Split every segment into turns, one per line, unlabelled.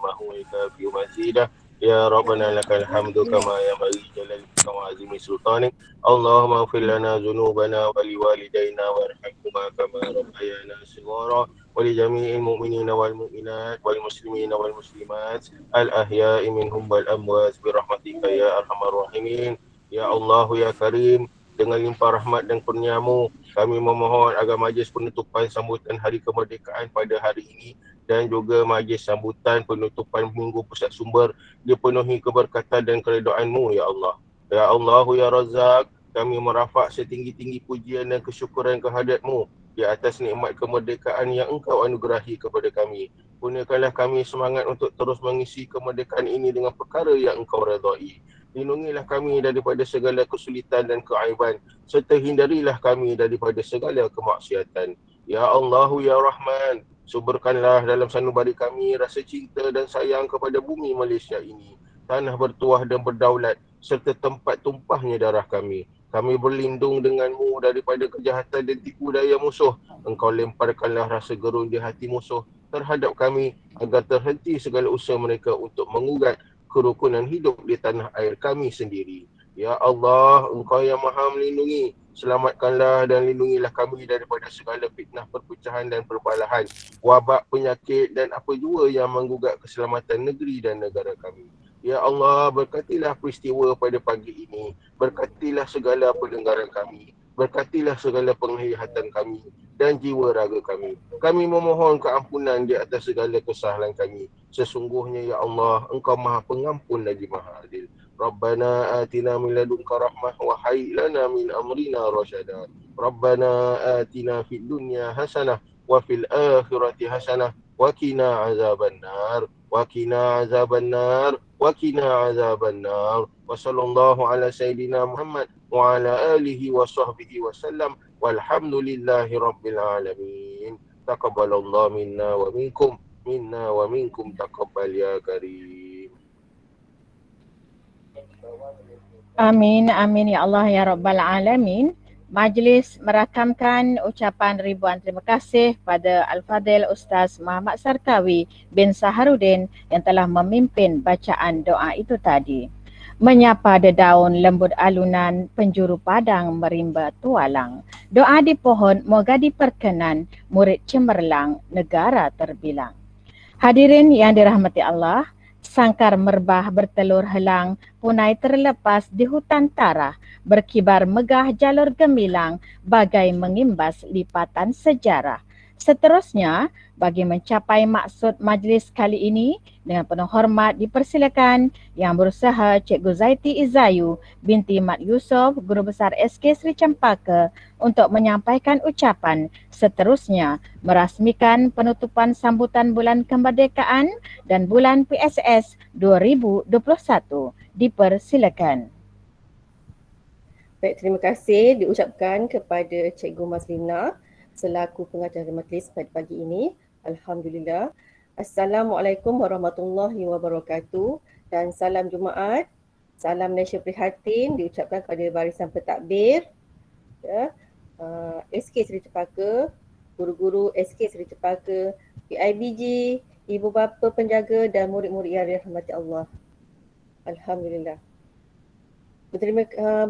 كلامه ويكافئ مزيده. يا ربنا لك الحمد كما ينبغي جلالك وعظيم سلطانك. اللهم اغفر لنا ذنوبنا ولوالدينا وارحمهما كما ربيانا صغارا، ولجميع المؤمنين والمؤمنات والمسلمين والمسلمات الأحياء منهم والأموات برحمتك يا أرحم الراحمين. Ya Allah, ya Karim, dengan limpah rahmat dan kurniamu, kami memohon agar majlis penutupan sambutan Hari Kemerdekaan pada hari ini dan juga majlis sambutan penutupan Minggu Pusat Sumber dipenuhi keberkatan dan keredoanmu, ya Allah. Ya Allah, ya Razak, kami merafak setinggi-tinggi pujian dan kesyukuran kehadiratmu di atas nikmat kemerdekaan yang engkau anugerahi kepada kami. Kurniakanlah kami semangat untuk terus mengisi kemerdekaan ini dengan perkara yang engkau redai. Lindungilah kami daripada segala kesulitan dan keaiban, serta hindarilah kami daripada segala kemaksiatan. Ya Allah, ya Rahman, suburkanlah dalam sanubari kami rasa cinta dan sayang kepada bumi Malaysia ini, tanah bertuah dan berdaulat, serta tempat tumpahnya darah kami. Kami berlindung denganmu daripada kejahatan dan tipu daya musuh. Engkau lemparkanlah rasa gerun di hati musuh terhadap kami agar terhenti segala usaha mereka untuk mengugat kerukunan hidup di tanah air kami sendiri. Ya Allah, Engkau yang maha melindungi, selamatkanlah dan lindungilah kami daripada segala fitnah perpecahan dan perbalahan, wabak, penyakit dan apa jua yang menggugat keselamatan negeri dan negara kami. Ya Allah, berkatilah peristiwa pada pagi ini, berkatilah segala pendengaran kami, berkatilah segala penglihatan kami dan jiwa raga kami. Kami memohon keampunan di atas segala kesalahan kami. Sesungguhnya ya Allah, Engkau Maha Pengampun lagi Maha Adil. Rabbana atina min ladunka rahmah wa hayyi lana min amrina rasyada. Rabbana atina fid dunya hasanah wa fil akhirati hasanah wa qina azabannar. Wa qina azabannar. Wa qina azabannar. Wa sallallahu ala sayyidina Muhammad wa ala alihi wa sahbihi wa sallam. Walhamdulillahi rabbil alamin. Taqabbalallahu minna wa minkum. Minna wa minkum taqabbal ya karim.
Amin, amin ya Allah ya Rabbal Alamin. Majlis merakamkan ucapan ribuan terima kasih pada Al-Fadhil Ustaz Muhammad Sarkawi bin Saharudin yang telah memimpin bacaan doa itu tadi. Menyapa dedaun lembut alunan, penjuru padang merimba tualang. Doa di pohon moga diperkenan, murid cemerlang, negara terbilang. Hadirin yang dirahmati Allah, sangkar merbah bertelur helang, punai terlepas di hutan tarah, berkibar megah jalur gemilang, bagai mengimbas lipatan sejarah. Seterusnya, bagi mencapai maksud majlis kali ini, dengan penuh hormat dipersilakan Yang Berusaha Cikgu Zaiti Izayu binti Mat Yusof, Guru Besar SK Sri Cempaka untuk menyampaikan ucapan. Seterusnya, merasmikan penutupan sambutan Bulan Kemerdekaan dan Bulan PSS 2021. Dipersilakan.
Baik, terima kasih diucapkan kepada Cikgu Maslina selaku pengacara majlis pada pagi ini. Alhamdulillah. Assalamualaikum warahmatullahi wabarakatuh dan salam Jumaat. Salam Malaysia Prihatin diucapkan kepada barisan pentadbir, ya, SK Seri Cempaka, guru-guru SK Seri Cempaka, PIBG, ibu bapa penjaga dan murid-murid yang dirahmati Allah. Alhamdulillah.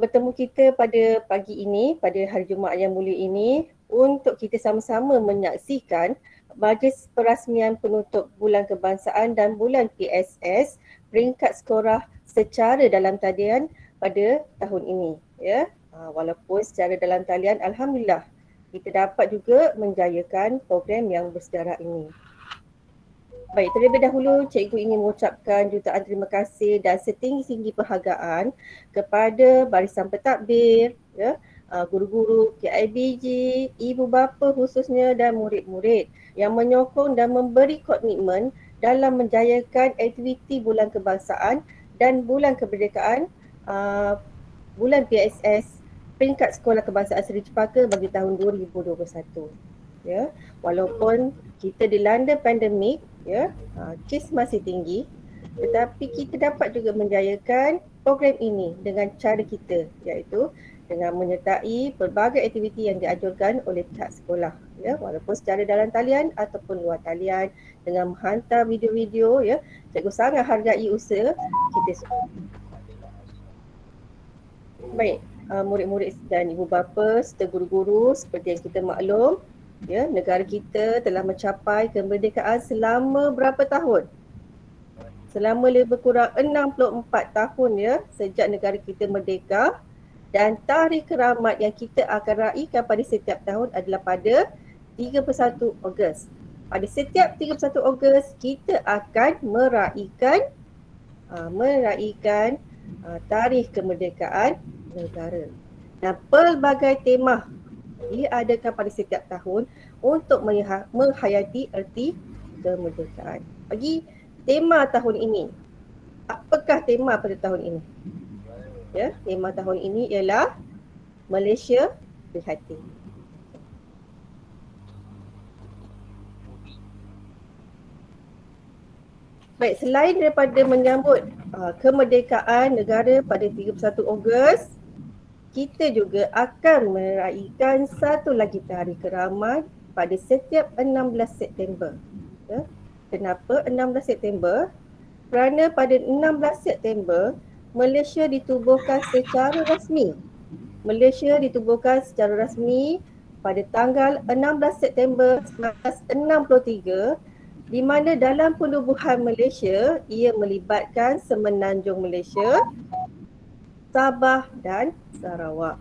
Bertemu kita pada pagi ini, pada hari Jumaat yang mulia ini untuk kita sama-sama menyaksikan majlis perasmian penutup Bulan Kebangsaan dan Bulan PSS peringkat sekolah secara dalam talian pada tahun ini, ya. Walaupun secara dalam talian alhamdulillah kita dapat juga menjayakan program yang bersejarah ini. Baik, terlebih dahulu cikgu ingin mengucapkan jutaan terima kasih dan setinggi-tinggi penghargaan kepada barisan pentadbir, ya, guru-guru KIBG, ibu bapa khususnya dan murid-murid yang menyokong dan memberi komitmen dalam menjayakan aktiviti Bulan Kebangsaan dan Bulan Kemerdekaan Bulan PSS peringkat Sekolah Kebangsaan Seri Cempaka bagi tahun 2021. Ya, walaupun kita dilanda pandemik, ya, kes masih tinggi, tetapi kita dapat juga menjayakan program ini dengan cara kita, iaitu dengan menyertai pelbagai aktiviti yang dianjurkan oleh pihak sekolah, ya, walaupun secara dalam talian ataupun luar talian, dengan menghantar video-video, ya. Cikgu sangat hargai usaha kita semua. Baik, murid-murid dan ibu bapa serta guru-guru, seperti yang kita maklum, ya, negara kita telah mencapai kemerdekaan selama berapa tahun? Selama lebih kurang 64 tahun, ya, sejak negara kita merdeka. Dan tarikh keramat yang kita akan raikan pada setiap tahun adalah pada 31 Ogos. Pada setiap 31 Ogos kita akan meraihkan tarikh kemerdekaan negara. Dan pelbagai tema diadakan pada setiap tahun untuk menghayati erti kemerdekaan. Bagi tema tahun ini, apakah tema pada tahun ini? Ya, tema tahun ini ialah Malaysia Prihatin. Baik, selain daripada menyambut kemerdekaan negara pada 31 Ogos, kita juga akan meraihkan satu lagi tarikh keramat pada setiap 16 September. Ya. Kenapa 16 September? Kerana pada 16 September Malaysia ditubuhkan secara rasmi. Malaysia ditubuhkan secara rasmi pada tanggal 16 September 1963, di mana dalam penubuhan Malaysia ia melibatkan Semenanjung Malaysia, Sabah dan Sarawak.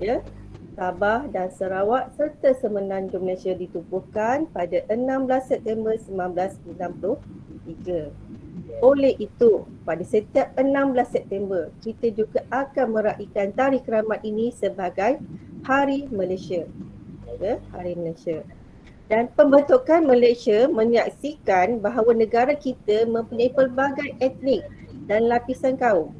Ya, Sabah dan Sarawak serta Semenanjung Malaysia ditubuhkan pada 16 September 1963. Oleh itu, pada setiap 16 September, kita juga akan meraihkan tarikh keramat ini sebagai Hari Malaysia. Ya, Hari Malaysia. Dan pembentukan Malaysia menyaksikan bahawa negara kita mempunyai pelbagai etnik dan lapisan kaum.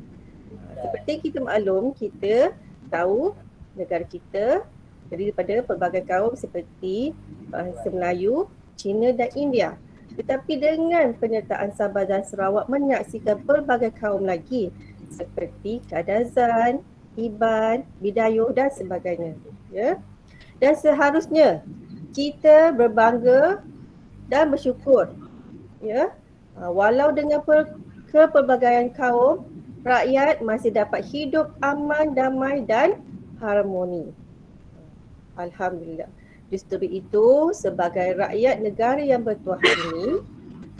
Seperti kita maklum, kita tahu negara kita terdiri daripada pelbagai kaum seperti bangsa Melayu, Cina dan India. Tetapi dengan penyertaan Sabah dan Sarawak menyaksikan pelbagai kaum lagi seperti Kadazan, Iban, Bidayuh dan sebagainya. Ya. Dan seharusnya kita berbangga dan bersyukur, ya, walau dengan kepelbagaian kaum, rakyat masih dapat hidup aman, damai dan harmoni. Alhamdulillah. Justru itu, sebagai rakyat negara yang bertuah ini,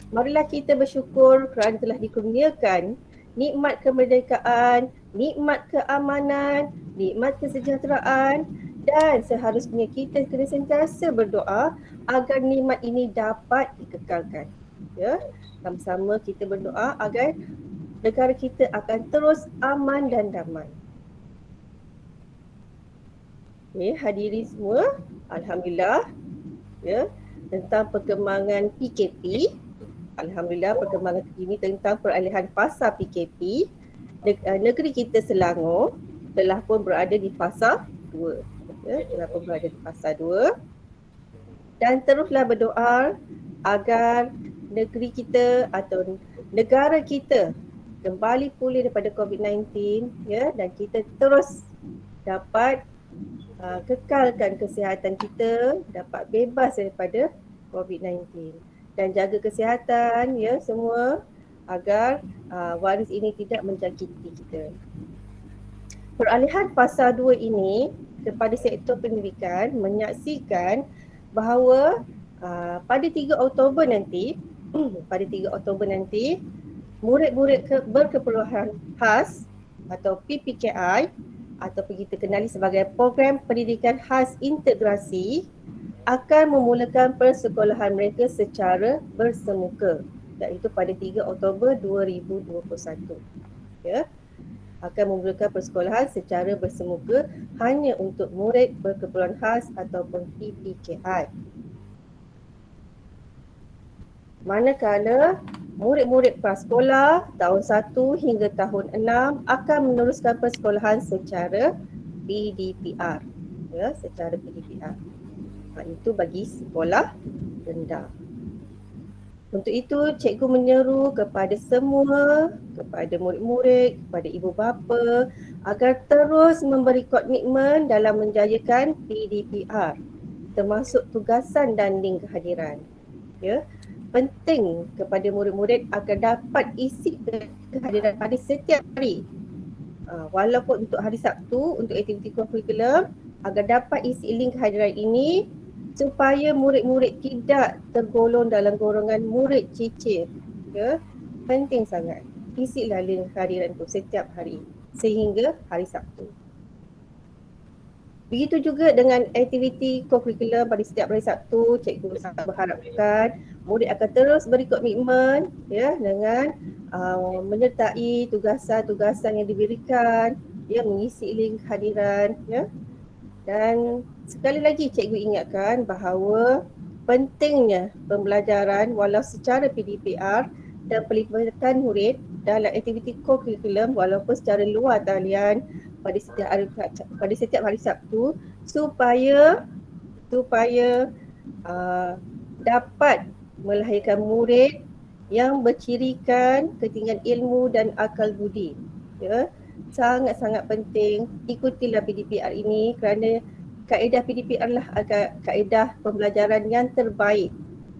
marilah kita bersyukur kerana telah dikurniakan nikmat kemerdekaan, nikmat keamanan, nikmat kesejahteraan, dan seharusnya kita kena sentiasa berdoa agar nikmat ini dapat dikekalkan. Ya, sama-sama kita berdoa agar negara kita akan terus aman dan damai. Okay, hadirin semua, alhamdulillah, ya, tentang perkembangan PKP. Alhamdulillah, perkembangan terkini tentang peralihan fasa PKP, negeri kita Selangor telah pun berada di fasa 2. Ya, telah pun berada di fasa 2. Dan teruslah berdoa agar negeri kita atau negara kita kembali pulih daripada COVID-19, ya, dan kita terus dapat kekalkan kesihatan kita, dapat bebas daripada COVID-19 dan jaga kesihatan, ya, semua agar virus ini tidak menjangkiti kita. Peralihan fasa 2 ini kepada sektor pendidikan menyaksikan bahawa pada 3 Oktober nanti murid-murid berkeperluan khas atau PPKI atau kita kenali sebagai Program Pendidikan Khas Integrasi akan memulakan persekolahan mereka secara bersemuka, iaitu pada 3 Oktober 2021. Ya, akan memulakan persekolahan secara bersemuka hanya untuk murid berkeperluan khas ataupun PPKI. Manakala murid-murid prasekolah tahun 1 hingga tahun 6 akan meneruskan persekolahan secara PDPR. Ya, secara PDPR. Itu bagi sekolah rendah. Untuk itu, cikgu menyeru kepada semua, kepada murid-murid, kepada ibu bapa agar terus memberi komitmen dalam menjayakan PDPR, termasuk tugasan dan link kehadiran. Ya, penting kepada murid-murid agar dapat isi kehadiran pada setiap hari. Walaupun untuk hari Sabtu, untuk aktiviti kurikulum, agar dapat isi link kehadiran ini supaya murid-murid tidak tergolong dalam golongan murid cicir. Ya, penting sangat. Isilah link kehadiran itu setiap hari sehingga hari Sabtu. Begitu juga dengan aktiviti kurikulum pada setiap hari Sabtu, cikgu sangat berharapkan murid akan terus beri komitmen ya dengan menyertai tugasan-tugasan yang diberikan, ya, mengisi link kehadiran, ya. Dan sekali lagi cikgu ingatkan bahawa pentingnya pembelajaran walau secara PDPR dan pelibatan murid dalam aktiviti kurikulum walaupun secara luar talian pada setiap hari Sabtu supaya dapat melahirkan murid yang bercirikan ketinggian ilmu dan akal budi. Ya, sangat-sangat penting ikutilah PDPR ini kerana kaedah PDPR lah kaedah pembelajaran yang terbaik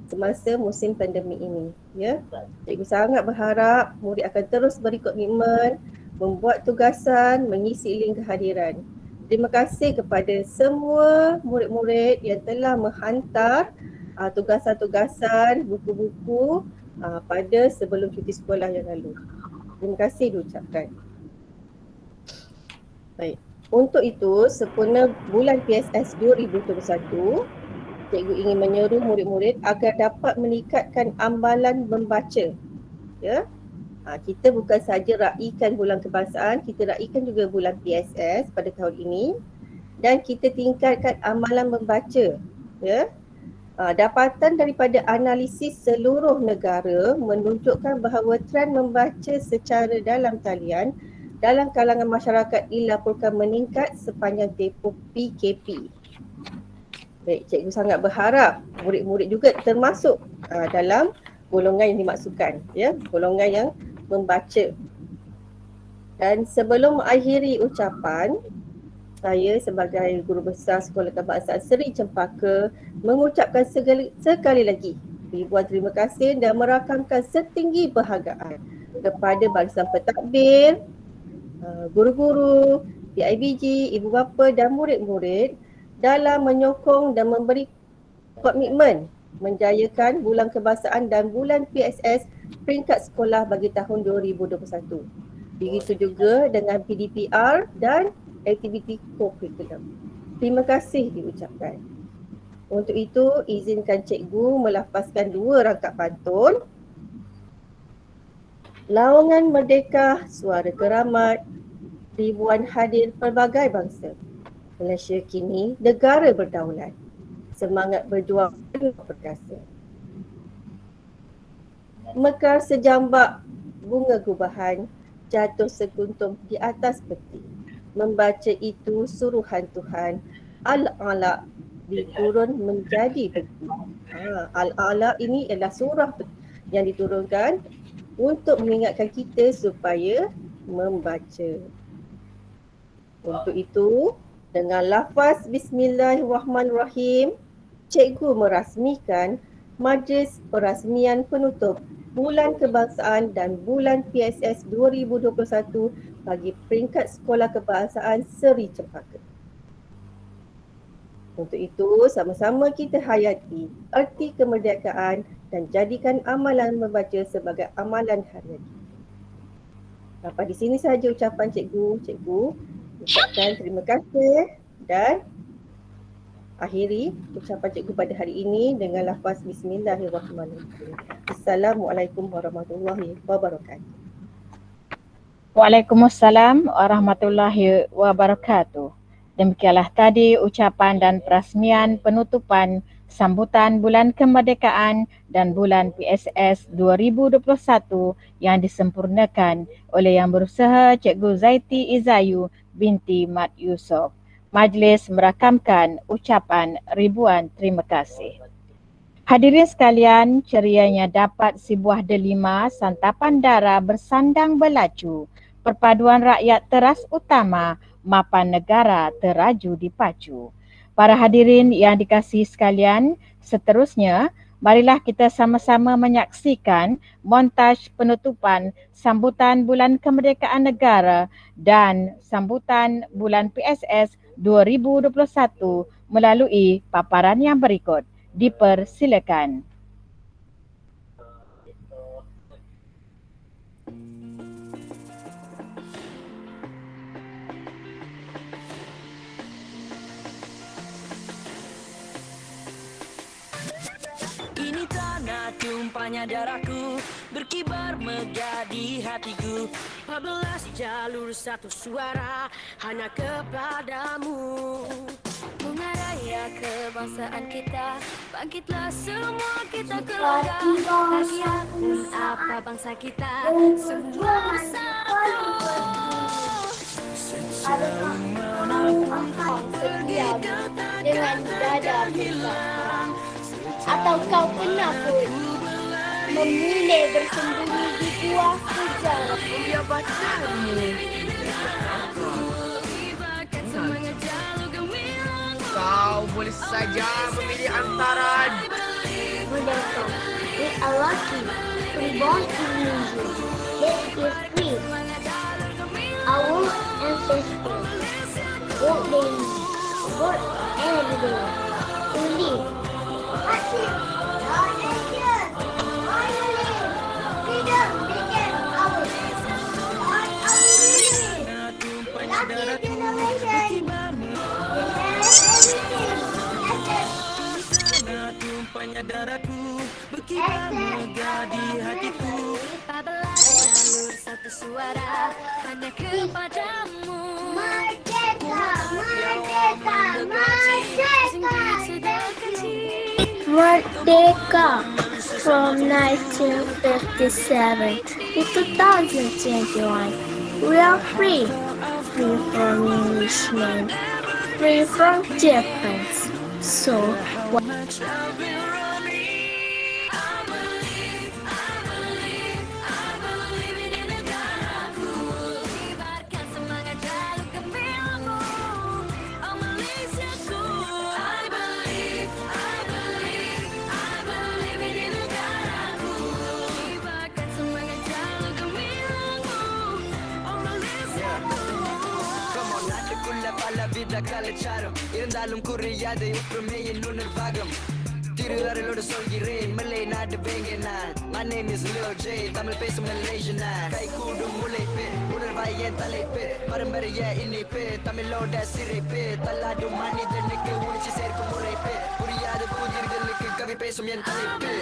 semasa musim pandemik ini. Ya, cikgu sangat berharap murid akan terus beri komitmen, membuat tugasan, mengisi link kehadiran. Terima kasih kepada semua murid-murid yang telah menghantar tugasan-tugasan, buku-buku pada sebelum cuti sekolah yang lalu. Terima kasih diucapkan. Baik. Untuk itu, sempurna bulan PSS 2021, cikgu ingin menyeru murid-murid agar dapat meningkatkan amalan membaca. Ya. Kita bukan saja raikan bulan kebangsaan, kita raikan juga bulan PSS pada tahun ini dan kita tingkatkan amalan membaca. Ya. Dapatan daripada analisis seluruh negara menunjukkan bahawa trend membaca secara dalam talian dalam kalangan masyarakat dilaporkan meningkat sepanjang tempoh PKP. Baik, cikgu sangat berharap murid-murid juga termasuk dalam golongan yang dimaksudkan, ya, golongan yang membaca. Dan sebelum mengakhiri ucapan, saya sebagai Guru Besar Sekolah Kebangsaan Seri Cempaka mengucapkan sekali lagi ribuan terima kasih dan merakamkan setinggi perhargaan kepada barisan pentadbir, guru-guru, PIBG, ibu bapa dan murid-murid dalam menyokong dan memberi komitmen menjayakan bulan kebangsaan dan bulan PSS peringkat sekolah bagi tahun 2021. Begitu juga dengan PDPR dan aktiviti kurikulum. Terima kasih diucapkan. Untuk itu, izinkan cikgu melafazkan 2 rangkap pantun. Laungan Merdeka, Suara Keramat, ribuan hadir pelbagai bangsa. Malaysia kini negara berdaulat. Semangat berjuang perkasa. Mekar sejambak bunga gubahan, jatuh sekuntum di atas peti. Membaca itu suruhan Tuhan, Al-Alaq diturun menjadi beti. Al-Alaq ini adalah surah yang diturunkan untuk mengingatkan kita supaya membaca. Untuk itu, dengan lafaz Bismillahirrahmanirrahim, cikgu merasmikan Majlis Perasmian Penutup Bulan Kebangsaan dan Bulan PSS 2021 bagi peringkat Sekolah Kebangsaan Seri Cempaka. Untuk itu, sama-sama kita hayati erti kemerdekaan dan jadikan amalan membaca sebagai amalan harian. Sampai di sini sahaja ucapan cikgu. Ucapkan terima kasih dan akhiri ucapan cikgu pada hari ini dengan lafaz Bismillahirrahmanirrahim. Assalamualaikum warahmatullahi wabarakatuh.
Waalaikumsalam warahmatullahi wabarakatuh. Demikianlah tadi ucapan dan perasmian penutupan sambutan Bulan Kemerdekaan dan Bulan PSS 2021 yang disempurnakan oleh Yang Berusaha Cikgu Zaiti Izayu binti Mat Yusof. Majlis merakamkan ucapan ribuan terima kasih. Hadirin sekalian, cerianya dapat sebuah delima santapan dara bersandang berlacu. perpaduan rakyat teras utama mapan negara teraju dipacu. Para hadirin yang dikasihi sekalian, seterusnya marilah kita sama-sama menyaksikan montaj penutupan sambutan Bulan Kemerdekaan Negara dan sambutan Bulan PSS 2021 melalui paparan yang berikut. Dipersilakan.
Ini tanah tumpahnya darahku, berkibar megah di hatiku. 14 jalur satu suara hanya kepadamu. Bunga raya kebangsaan kita, bangkitlah semua kita keluarga. Rakyat dan apa bangsa kita, semua satu.
Adakah kamu akan setia dengan dada besar? Atau kau pernah pun memilih bersembunyi di gua sejarah?
Kau boleh saja memilih antara
Merdeka, we are lucky to be born in Indonesia. That is free. Our ancestors work daily, work every day to live. That's it. Our nation, finally, freedom became ours. On our unity, lucky generation. We have everything.
Tumpahnya darahku, berkibar megah di hatiku. 14 jalur satu suara hanya kepadamu.
Merdeka, merdeka, merdeka. Merdeka from 1957 to 2021. We are free, free from Englishmen, free from Japanese. So,
கலாச்சாரம் இருந்தாலும் குறையாது ஒற்றுமை என்னுணர் பாகம் திரு அருளோடு சொல்கிறேன் மல்லை நாட்டு வேங்க நான் My name is Lil J Tamil பேசும் Malaysian நான் கை கூடும் உழைப்பு உணர்வாய் என் தலைப்பு பரம்பரைய இனிப்பு தமிழோட சிறைப்பு தள்ளாடும் மனிதனுக்கு உணர்ச்சி சேர்க்கும் உழைப்பு புரியாத புதிர்களுக்கு கவி பேசும் என் தலைப்பு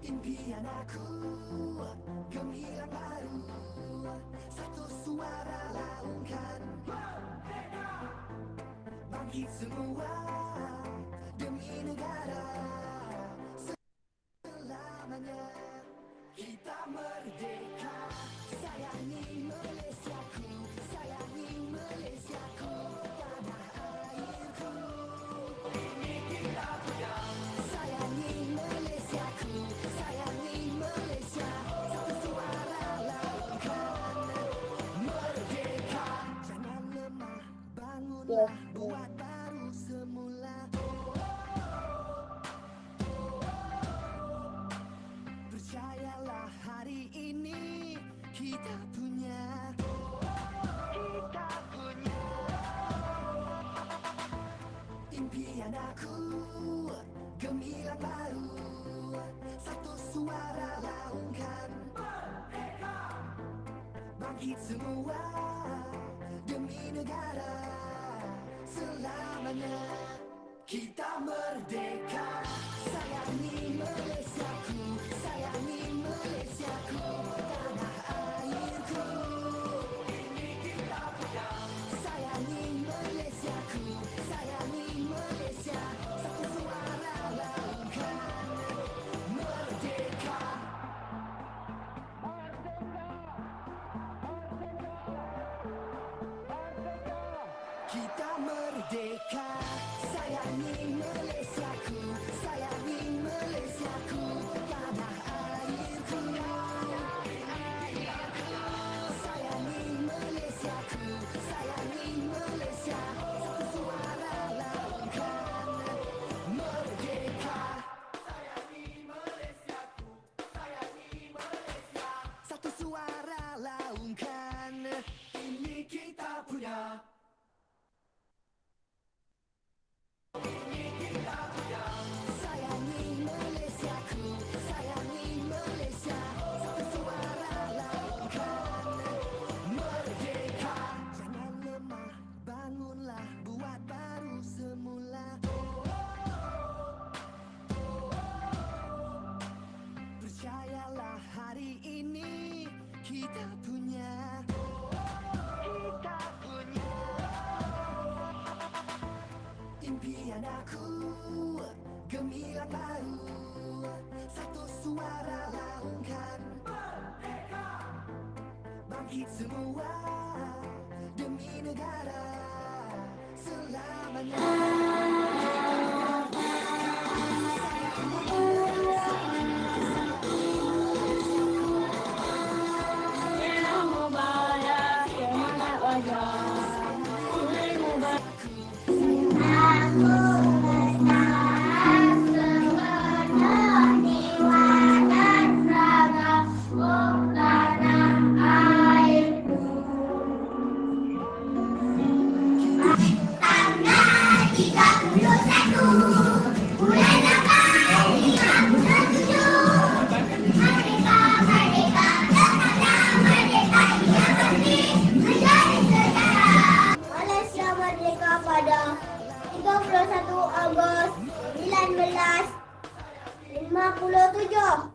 Impian aku gemilang baru, satu suara laungkan bangkit semua demi negara selamanya kita merdeka. Sayangi Malaysiaku, sayangi Malaysiaku, tanah airku. Ini kita punya. Sayangi Malaysiaku, sayangi Malaysia, satu suara laungkan merdeka. Jangan lemah, bangunlah, buat baru semula. Impian aku gemilang baru, satu suara laungkan merdeka. Bangkit semua demi negara, selamanya kita merdeka. Sayangi Malaysiaku, sayangi Malaysiaku, tanah airku. Ini kita punya. Sayangi Malaysiaku, sayangi Malaysia, satu suara laungkan merdeka. Kita merdeka. Sayangi Malaysiaku, sayangi Malaysiaku, tanah airku. Sayangi Malaysiaku, sayangi Malaysia, satu suara laungkan merdeka. Sayangi Malaysiaku, sayangi Malaysia, satu suara laungkan, ini kita punya. Sayangi Malaysiaku, sayangi Malaysia, satu suara laungkan merdeka. Jangan lemah, bangunlah, buat baru semula. Percayalah hari ini kita punya. Kita punya. Impian aku gemilang baru, satu suara laungkan merdeka. Bangkit semua demi negara, selamanya.
Malaysia merdeka pada 31 Ogos 1957.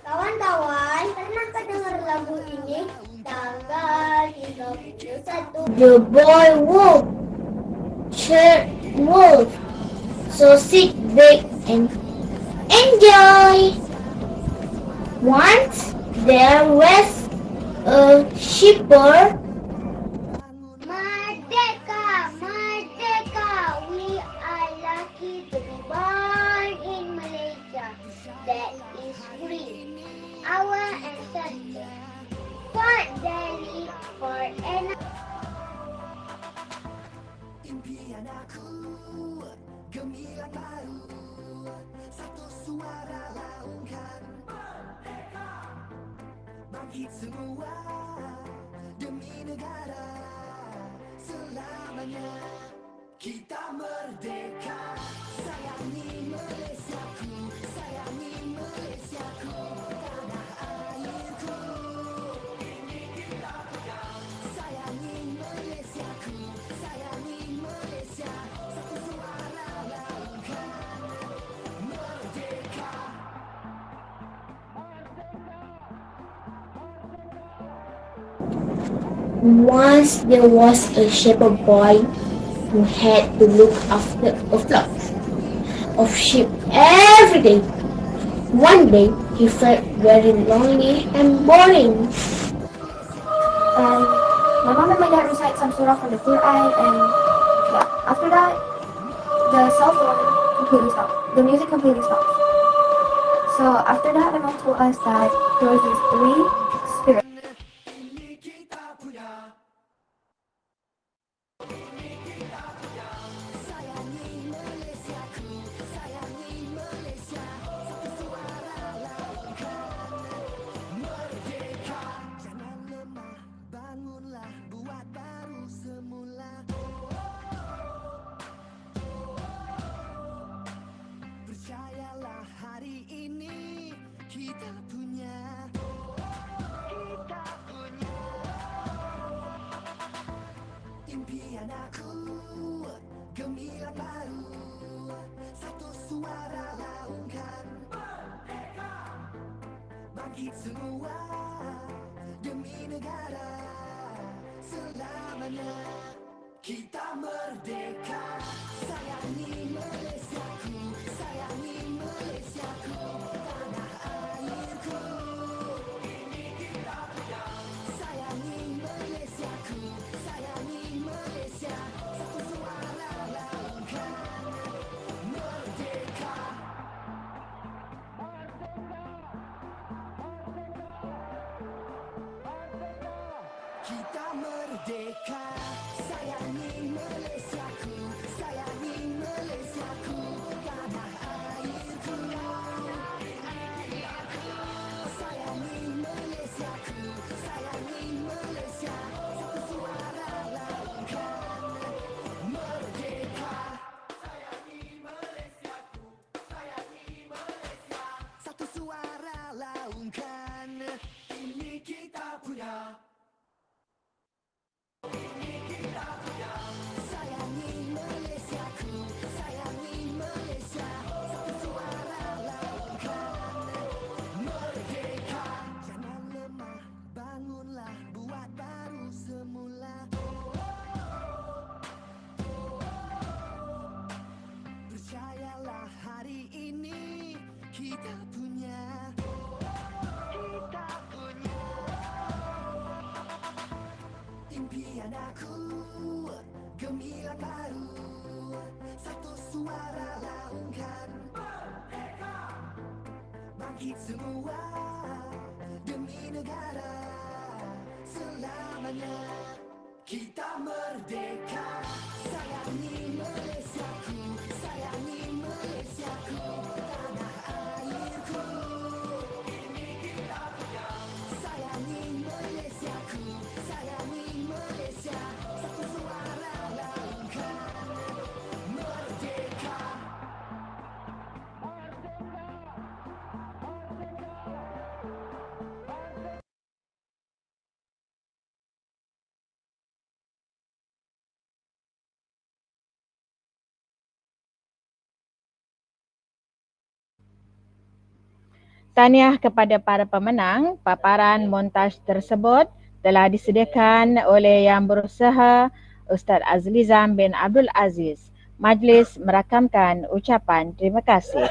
Kawan-kawan, pernahkah dengar lagu ini? Tanggal 31. The boy wolf, shirt wolf. So sit back and enjoy. Once there was a shepherd. Merdeka, merdeka, we are lucky to be born in Malaysia. That is free. Our ancestors fought daily for an.
Impian aku gemilang baru, satu suara laungkan merdeka. Bangkit semua demi negara, selamanya kita merdeka. Sayangi Malaysiaku, sayangi Malaysiaku, tanah airku. Ini kita punya. Sayangi Malaysiaku, sayangi Malaysia, satu suara laungkan merdeka.
Once there was a shepherd boy who had to look after a flock of sheep every day. One day, he felt very lonely and boring.
My mom and my dad recite some surah from the Quran, and after that, the cell phone completely stopped. The music completely stopped. So after that, my mom told us that there was these three spirits.
Ini kita punya. Sayangi Malaysiaku, sayangi Malaysia, satu suara laungkan merdeka. Jangan lemah, bangunlah, buat baru semula. semua demi negara selamanya. Kita merdeka. Sayangi Malaysiaku, sayangi Malaysiaku, tanah airku. Ini kita punya. Sayangi Malaysiaku, sayangi Malaysia. Satu suara laungkan merdeka. Kita merdeka. Sayangi Malaysiaku, sayangi Malaysiaku, tanah airku. Sayangi Malaysiaku, sayangi Malaysia. Satu suara laungkan merdeka. Sayangi Malaysiaku, sayangi Malaysia. Satu suara laungkan. Ini kita punya. Sayangi Malaysiaku, sayangi Malaysia. Satu suara laungkan merdeka. Jangan lemah, bangunlah, buat baru semula. Percayalah hari ini kita punya. Kita punya. Impian aku gemilang baru. Satu suara laungkan merdeka. Bangkit semua demi negara selamanya. Kita merdeka. Sayangi Malaysiaku, sayangi Malaysiaku, tanah airku. Ini kita punya. Sayangi Malaysiaku, sayangi Malaysia. Satu suara laungkan merdeka.
Tahniah kepada para pemenang. Paparan montaj tersebut telah disediakan oleh Yang Berusaha Ustaz Azlizam bin Abdul Aziz. Majlis merakamkan ucapan terima kasih.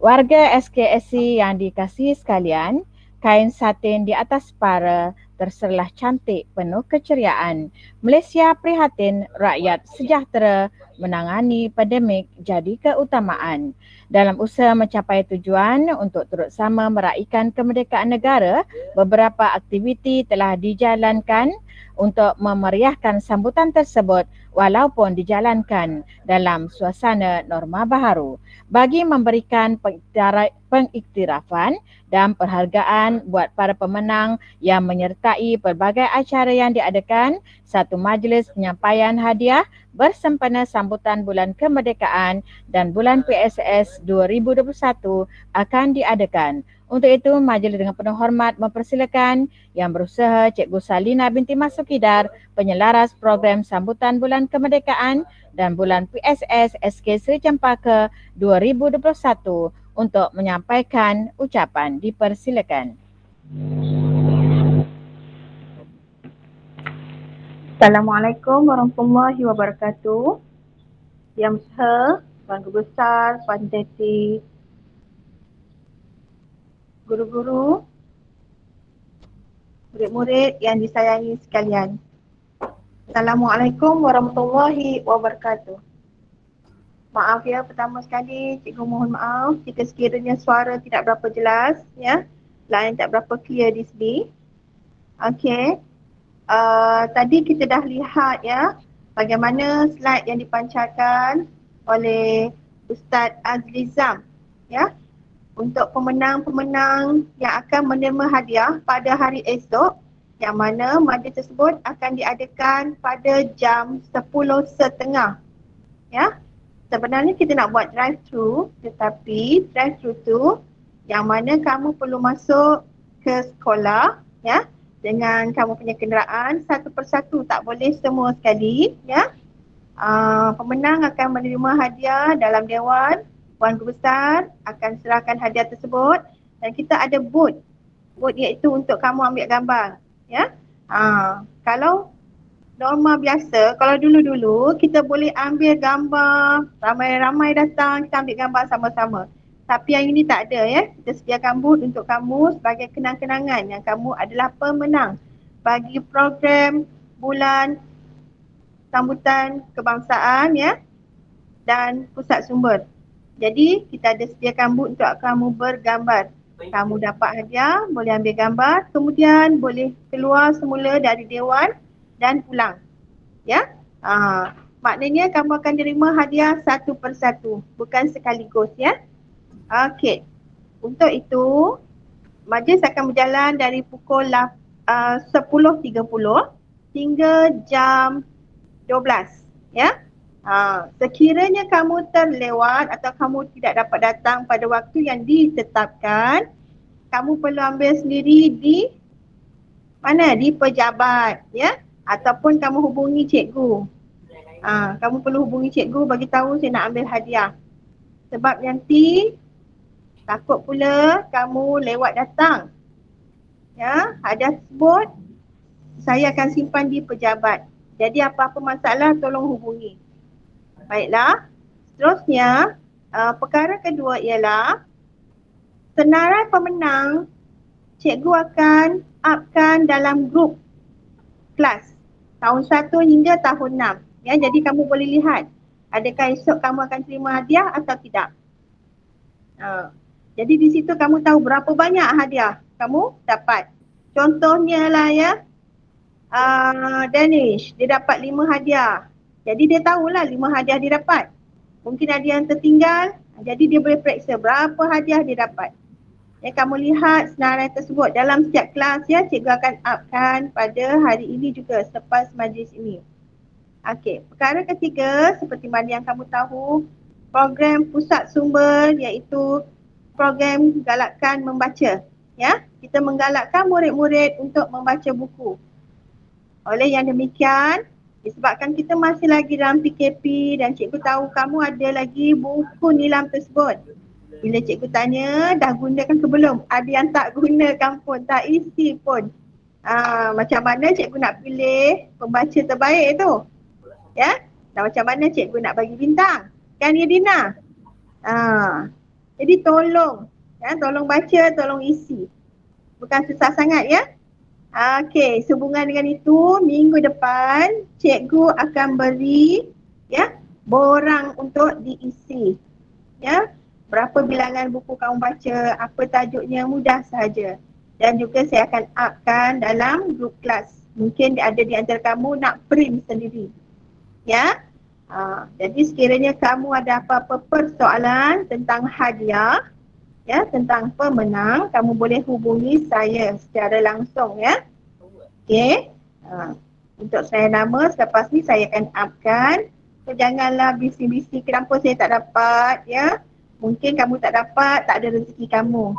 Warga SKSC yang dikasihi sekalian, kain satin di atas para terserlah cantik penuh keceriaan. Malaysia prihatin, rakyat sejahtera, menangani pandemik jadi keutamaan. Dalam usaha mencapai tujuan untuk turut sama meraihkan kemerdekaan negara, beberapa aktiviti telah dijalankan untuk memeriahkan sambutan tersebut walaupun dijalankan dalam suasana norma baharu. Bagi memberikan pengiktirafan dan penghargaan buat para pemenang yang menyertai pelbagai acara yang diadakan, satu majlis penyampaian hadiah bersempena sambutan Bulan Kemerdekaan dan Bulan PSS 2021 akan diadakan. Untuk itu, majlis dengan penuh hormat mempersilakan Yang Berusaha Cikgu Salina binti Masukidar, penyelaras program sambutan Bulan Kemerdekaan dan Bulan PSS SK Seri Cempaka 2021 untuk menyampaikan ucapan. Dipersilakan.
Assalamualaikum warahmatullahi wabarakatuh. Yang Berusaha, Tuan Guru Besar, Puan Teti, guru-guru, murid-murid yang disayangi sekalian. Assalamualaikum warahmatullahi wabarakatuh. Maaf ya, pertama sekali cikgu mohon maaf jika sekiranya suara tidak berapa jelas ya, line tak berapa clear di sini. Okey. Tadi kita dah lihat ya bagaimana slide yang dipancarkan oleh Ustaz Azlizam ya untuk pemenang-pemenang yang akan menerima hadiah pada hari esok, yang mana majlis tersebut akan diadakan pada jam 10.30 ya. Sebenarnya kita nak buat drive-thru, tetapi drive-thru tu yang mana kamu perlu masuk ke sekolah ya dengan kamu punya kenderaan satu persatu, tak boleh semua sekali ya. Pemenang akan menerima hadiah dalam dewan. Puan Guru Besar akan serahkan hadiah tersebut dan kita ada booth Board iaitu untuk kamu ambil gambar. Ya. Kalau norma biasa, kalau dulu-dulu kita boleh ambil gambar, ramai-ramai datang, kita ambil gambar sama-sama. Tapi yang ini tak ada ya. Kita sediakan booth untuk kamu sebagai kenang-kenangan yang kamu adalah pemenang bagi program bulan sambutan kebangsaan ya dan pusat sumber. Jadi kita ada sediakan booth untuk kamu bergambar. Kamu dapat hadiah, boleh ambil gambar, kemudian boleh keluar semula dari dewan dan pulang. Ya. Maknanya kamu akan terima hadiah satu persatu, bukan sekaligus ya. Okey. Untuk itu, majlis akan berjalan dari pukul 10.30 hingga jam 12 ya. Sekiranya kamu terlewat atau kamu tidak dapat datang pada waktu yang ditetapkan, kamu perlu ambil sendiri di mana? Di pejabat ya, ataupun kamu hubungi cikgu. Kamu perlu hubungi cikgu bagi tahu saya nak ambil hadiah. Sebab nanti takut pula kamu lewat datang. Ya, hadiah tersebut saya akan simpan di pejabat. Jadi apa-apa masalah tolong hubungi. Baiklah. Seterusnya, perkara kedua ialah senarai pemenang cikgu akan upkan dalam grup kelas tahun 1 hingga tahun 6. Ya, jadi kamu boleh lihat adakah esok kamu akan terima hadiah atau tidak. Jadi di situ kamu tahu berapa banyak hadiah kamu dapat. Contohnya lah ya, Danish, dia dapat 5 hadiah. Jadi dia tahulah 5 hadiah dia dapat. Mungkin ada yang tertinggal, jadi dia boleh periksa berapa hadiah dia dapat. Ya, kamu lihat senarai tersebut dalam setiap kelas ya, cikgu akan upkan pada hari ini juga selepas majlis ini. Okey, perkara ketiga seperti mana yang kamu tahu, program pusat sumber iaitu program galakkan membaca. Ya, kita menggalakkan murid-murid untuk membaca buku. Oleh yang demikian, disebabkan kita masih lagi dalam PKP dan cikgu tahu kamu ada lagi buku nilam tersebut. Bila cikgu tanya, dah gunakan ke belum? Ada yang tak gunakan pun, tak isi pun. Macam mana cikgu nak pilih pembaca terbaik tu? Ya, dan macam mana cikgu nak bagi bintang? Kan ya Dina? Jadi tolong, ya, tolong baca, tolong isi. Bukan susah sangat ya. Okey, sehubungan dengan itu, minggu depan cikgu akan beri ya borang untuk diisi. Ya, berapa bilangan buku kamu baca, apa tajuknya, mudah sahaja. Dan juga saya akan upkan dalam grup kelas. Mungkin ada di antara kamu nak print sendiri. Ya. Jadi sekiranya kamu ada apa-apa persoalan tentang hadiah, ya, tentang pemenang, kamu boleh hubungi saya secara langsung ya. Okey. Untuk saya nama selepas ni saya akan upkan. So, janganlah bising-bising kenapa saya tak dapat ya. Mungkin kamu tak dapat, tak ada rezeki kamu.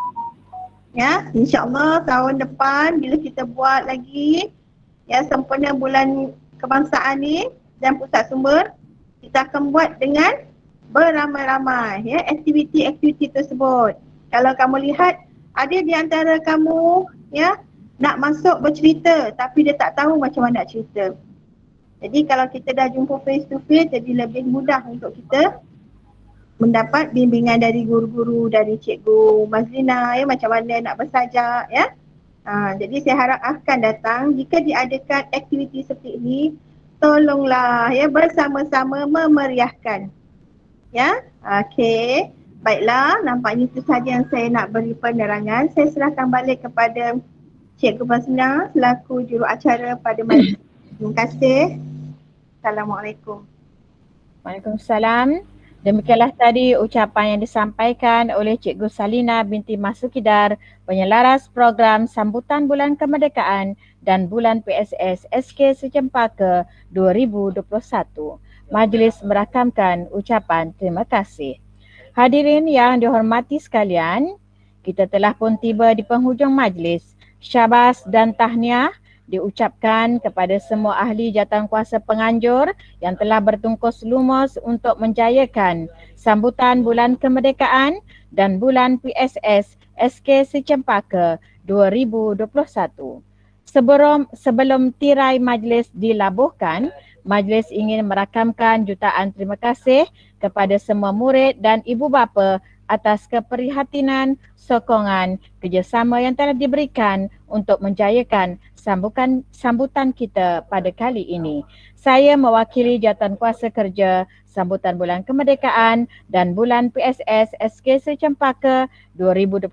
Ya, insya-Allah tahun depan bila kita buat lagi ya sempena bulan kebangsaan ni dan pusat sumber, kita akan buat dengan beramai-ramai ya aktiviti-aktiviti tersebut. Kalau kamu lihat ada di antara kamu ya nak masuk bercerita tapi dia tak tahu macam mana nak cerita. Jadi kalau kita dah jumpa face to face, jadi lebih mudah untuk kita mendapat bimbingan dari guru-guru, dari cikgu Mazlina ya macam mana nak bersajak ya. Jadi saya harap akan datang jika diadakan aktiviti seperti ini, tolonglah ya bersama-sama memeriahkan. Ya, okey. Baiklah, nampaknya itu sahaja yang saya nak beri penerangan. Saya serahkan balik kepada Cikgu Mazlina selaku juruacara pada majlis. Terima kasih. Assalamualaikum.
Waalaikumsalam. Demikianlah tadi ucapan yang disampaikan oleh Cikgu Salina binti Masukidar, penyelaras program sambutan Bulan Kemerdekaan dan Bulan PSS SK Secempaka 2021. Majlis merakamkan ucapan terima kasih. Hadirin yang dihormati sekalian, kita telah pun tiba di penghujung majlis. Syabas dan tahniah diucapkan kepada semua ahli jawatankuasa penganjur yang telah bertungkus lumus untuk menjayakan sambutan Bulan Kemerdekaan dan Bulan PSS SK Secempaka 2021. Sebelum tirai majlis dilabuhkan, majlis ingin merakamkan jutaan terima kasih kepada semua murid dan ibu bapa atas keprihatinan, sokongan, kerjasama yang telah diberikan untuk menjayakan sambutan kita pada kali ini. Saya mewakili Jawatankuasa Kerja Sambutan Bulan Kemerdekaan dan Bulan PSS SK Cempaka 2021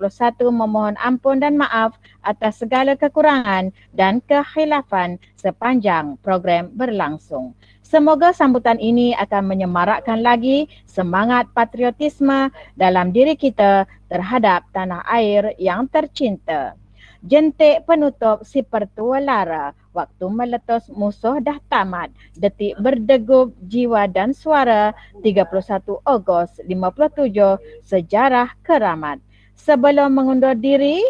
memohon ampun dan maaf atas segala kekurangan dan kekhilafan sepanjang program berlangsung. Semoga sambutan ini akan menyemarakkan lagi semangat patriotisme dalam diri kita terhadap tanah air yang tercinta. Jentik penutup si pertua lara, waktu meletus musuh dah tamat, detik berdegup jiwa dan suara, 31 Ogos 57, sejarah keramat. Sebelum mengundur diri,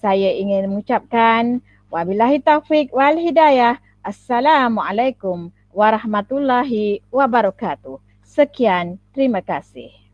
saya ingin mengucapkan wabillahi taufik wal hidayah. Assalamualaikum warahmatullahi wabarakatuh. Sekian, terima kasih.